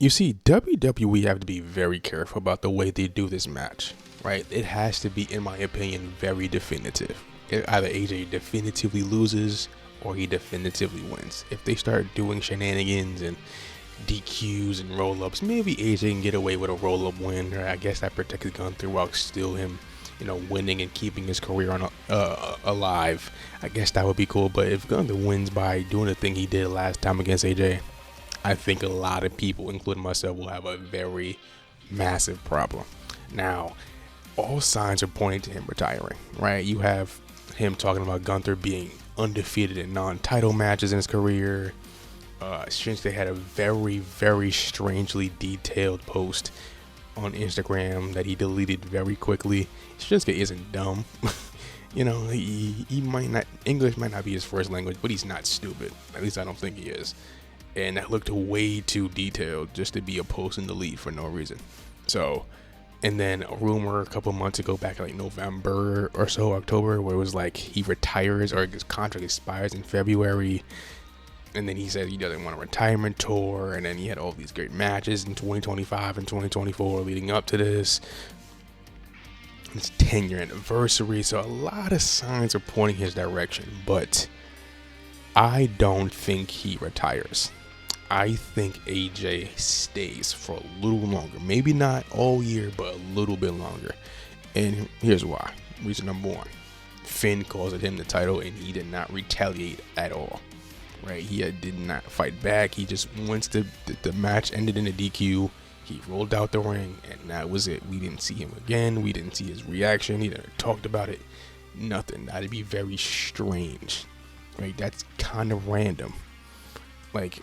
You see, WWE have to be very careful about the way they do this match, right? It has to be, in my opinion, very definitive. Either AJ definitively loses or he definitively wins. If they start doing shenanigans and DQs and roll-ups, maybe AJ can get away with a roll-up win, or I guess that protects Gunther while still him, winning and keeping his career on alive. I guess that would be cool. But if Gunther wins by doing the thing he did last time against AJ, I think a lot of people, including myself, will have a very massive problem. Now, all signs are pointing to him retiring, right? You have him talking about Gunther being undefeated in non-title matches in his career. Shinsuke had a very, very strangely detailed post on Instagram that he deleted very quickly. Shinsuke isn't dumb. He might not, English might not be his first language, but he's not stupid. At least I don't think he is. And that looked way too detailed just to be a post and delete for no reason. So, and then a rumor a couple months ago, back in like November or so, October, where it was like he retires or his contract expires in February. And then he said he doesn't want a retirement tour. And then he had all these great matches in 2025 and 2024 leading up to this. It's 10-year anniversary. So a lot of signs are pointing his direction. But I don't think he retires. I think AJ stays for a little longer. Maybe not all year, but a little bit longer. And here's why. Reason number one. Finn calls it him the title, and he did not retaliate at all. Right? He did not fight back. He just, once the match ended in a DQ, he rolled out the ring, and that was it. We didn't see him again. We didn't see his reaction. He never talked about it. Nothing. That'd be very strange. Right? That's kind of random. Like,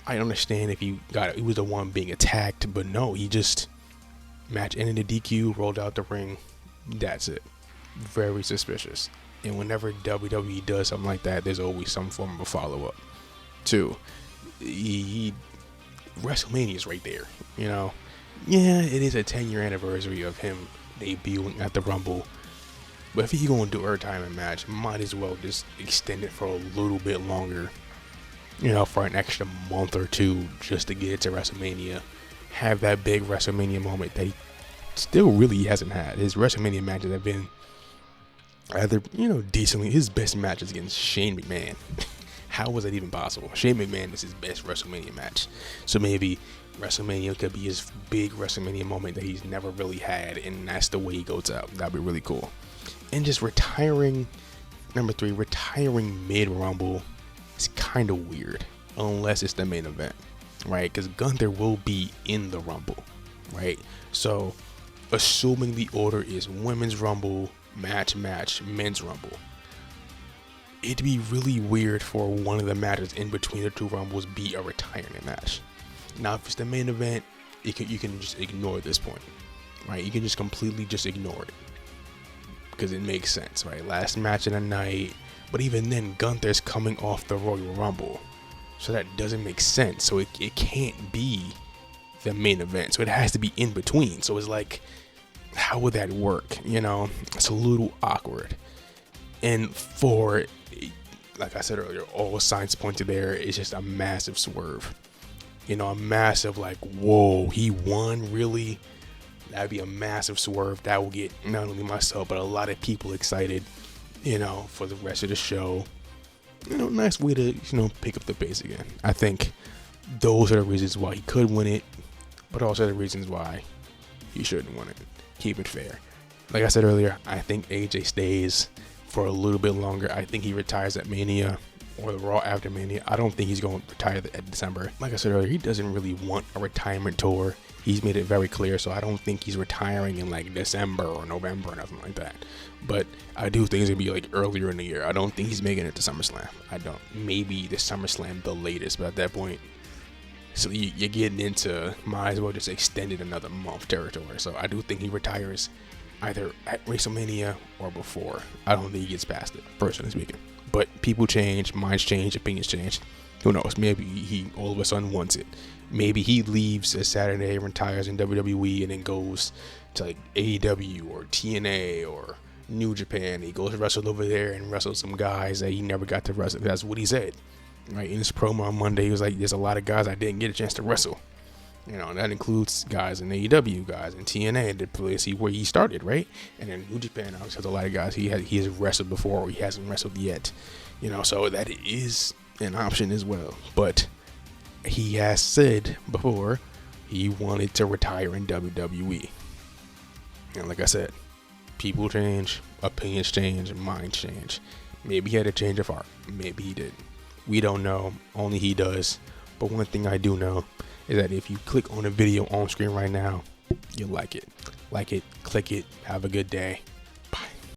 I understand if he was the one being attacked, but no, he just match ended the DQ, rolled out the ring. That's it. Very suspicious. And whenever WWE does something like that, there's always some form of a follow-up. Two, WrestleMania is right there. Yeah, it is a 10-year anniversary of him debuting at the Rumble. But if he's going to do a retirement match, might as well just extend it for a little bit longer. For an extra month or two just to get it to WrestleMania. Have that big WrestleMania moment that he still really hasn't had. His WrestleMania matches have been either, decently. His best match is against Shane McMahon. How was that even possible? Shane McMahon is his best WrestleMania match. So maybe WrestleMania could be his big WrestleMania moment that he's never really had, and that's the way he goes out. That'd be really cool. And just retiring, number three, retiring mid-Rumble. It's kind of weird unless it's the main event, right? Because Gunther will be in the Rumble, right? So assuming the order is women's Rumble, match, men's Rumble, it'd be really weird for one of the matches in between the two Rumbles be a retirement match. Now, if it's the main event, you can just ignore this point, right? You can just completely just ignore it because it makes sense, right? Last match of the night. But even then, Gunther's coming off the Royal Rumble. So that doesn't make sense. So it can't be the main event. So it has to be in between. So it's like, how would that work? It's a little awkward. And for, like I said earlier, all signs point to there is just a massive swerve. A massive like, whoa, he won, really? That'd be a massive swerve. That will get not only myself, but a lot of people excited. For the rest of the show. Nice way to, pick up the pace again. I think those are the reasons why he could win it, but also the reasons why he shouldn't win it. Keep it fair. Like I said earlier, I think AJ stays for a little bit longer. I think he retires at Mania or the Raw after Mania. I don't think he's going to retire at December. Like I said earlier, he doesn't really want a retirement tour. He's made it very clear, so I don't think he's retiring in like December or November or nothing like that. But I do think it's going to be like earlier in the year. I don't think he's making it to SummerSlam. I don't. Maybe the SummerSlam the latest, but at that point, so you're getting into might as well just extend it another month territory. So I do think he retires either at WrestleMania or before. I don't think he gets past it, personally speaking. But people change, minds change, opinions change. Who knows? Maybe he all of a sudden wants it. Maybe he leaves a Saturday, retires in WWE, and then goes to like AEW or TNA or New Japan. He goes to wrestle over there and wrestle some guys that he never got to wrestle. That's what he said, right? In his promo on Monday, he was like, "There's a lot of guys I didn't get a chance to wrestle." You know, and that includes guys in AEW, guys in TNA, the place where he started, right? And in New Japan, obviously, has a lot of guys he has wrestled before or he hasn't wrestled yet. You know, so that is an option as well. But he has said before he wanted to retire in WWE. And like I said, people change, opinions change, minds change. Maybe he had a change of heart. Maybe he did. We don't know. Only he does. But one thing I do know is that if you click on a video on screen right now, you'll like it. Like it, click it, have a good day.